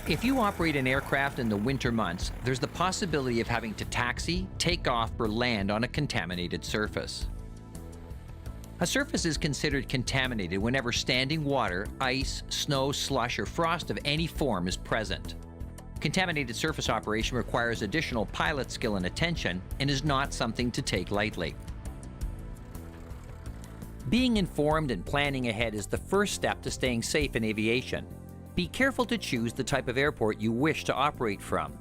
If you operate an aircraft in the winter months, there's the possibility of having to taxi, take off, or land on a contaminated surface. A surface is considered contaminated whenever standing water, ice, snow, slush, or frost of any form is present. Contaminated surface operation requires additional pilot skill and attention and is not something to take lightly. Being informed and planning ahead is the first step to staying safe in aviation. Be careful to choose the type of airport you wish to operate from.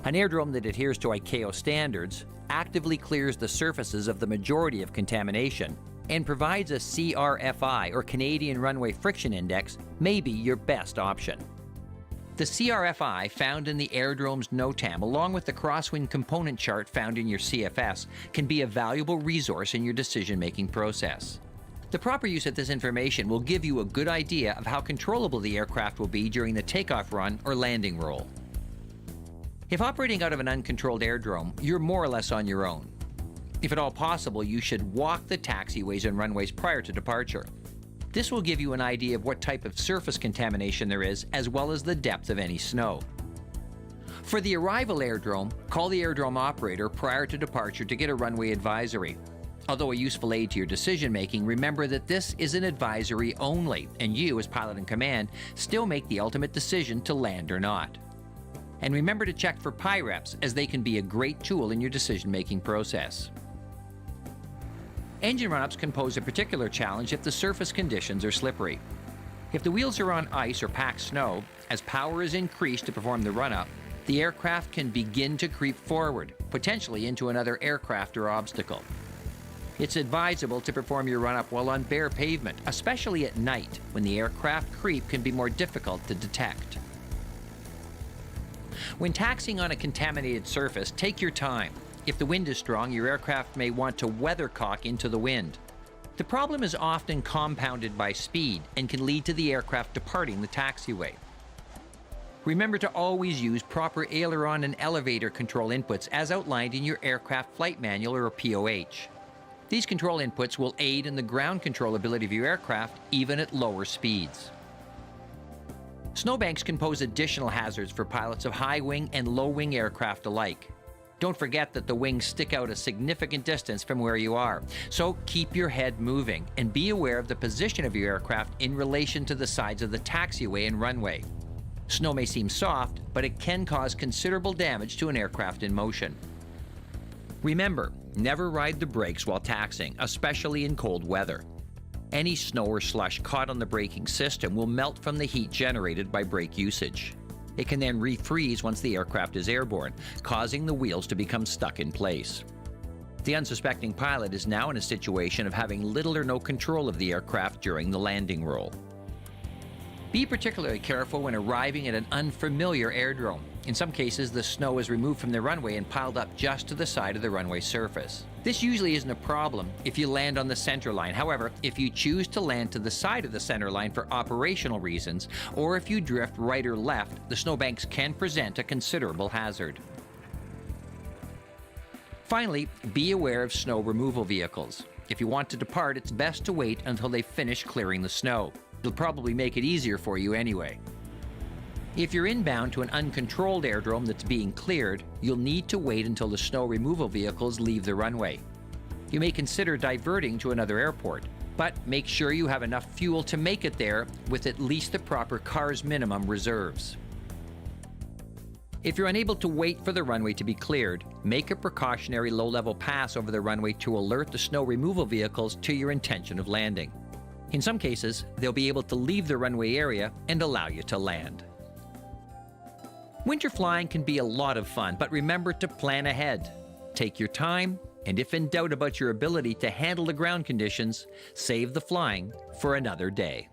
An aerodrome that adheres to ICAO standards, actively clears the surfaces of the majority of contamination, and provides a CRFI or Canadian Runway Friction Index may be your best option. The CRFI found in the Aerodromes NOTAM along with the crosswind component chart found in your CFS can be a valuable resource in your decision-making process. The proper use of this information will give you a good idea of how controllable the aircraft will be during the takeoff run or landing roll. If operating out of an uncontrolled aerodrome, you're more or less on your own. If at all possible, you should walk the taxiways and runways prior to departure. This will give you an idea of what type of surface contamination there is, as well as the depth of any snow. For the arrival aerodrome, call the aerodrome operator prior to departure to get a runway advisory. Although a useful aid to your decision-making, remember that this is an advisory only, and you, as pilot in command, still make the ultimate decision to land or not. And remember to check for PIREPs, as they can be a great tool in your decision-making process. Engine run-ups can pose a particular challenge if the surface conditions are slippery. If the wheels are on ice or packed snow, as power is increased to perform the run-up, the aircraft can begin to creep forward, potentially into another aircraft or obstacle. It's advisable to perform your run-up while on bare pavement, especially at night, when the aircraft creep can be more difficult to detect. When taxiing on a contaminated surface, take your time. If the wind is strong, your aircraft may want to weathercock into the wind. The problem is often compounded by speed and can lead to the aircraft departing the taxiway. Remember to always use proper aileron and elevator control inputs as outlined in your aircraft flight manual or POH. These control inputs will aid in the ground control ability of your aircraft even at lower speeds. Snowbanks can pose additional hazards for pilots of high-wing and low-wing aircraft alike. Don't forget that the wings stick out a significant distance from where you are, so keep your head moving and be aware of the position of your aircraft in relation to the sides of the taxiway and runway. Snow may seem soft, but it can cause considerable damage to an aircraft in motion. Remember, never ride the brakes while taxiing, especially in cold weather. Any snow or slush caught on the braking system will melt from the heat generated by brake usage. It can then refreeze once the aircraft is airborne, causing the wheels to become stuck in place. The unsuspecting pilot is now in a situation of having little or no control of the aircraft during the landing roll. Be particularly careful when arriving at an unfamiliar aerodrome. In some cases, the snow is removed from the runway and piled up just to the side of the runway surface. This usually isn't a problem if you land on the center line. However, if you choose to land to the side of the center line for operational reasons, or if you drift right or left, the snowbanks can present a considerable hazard. Finally, be aware of snow removal vehicles. If you want to depart, it's best to wait until they finish clearing the snow. It'll probably make it easier for you anyway. If you're inbound to an uncontrolled aerodrome that's being cleared, you'll need to wait until the snow removal vehicles leave the runway. You may consider diverting to another airport, but make sure you have enough fuel to make it there with at least the proper car's minimum reserves. If you're unable to wait for the runway to be cleared, make a precautionary low-level pass over the runway to alert the snow removal vehicles to your intention of landing. In some cases, they'll be able to leave the runway area and allow you to land. Winter flying can be a lot of fun, but remember to plan ahead. Take your time, and if in doubt about your ability to handle the ground conditions, save the flying for another day.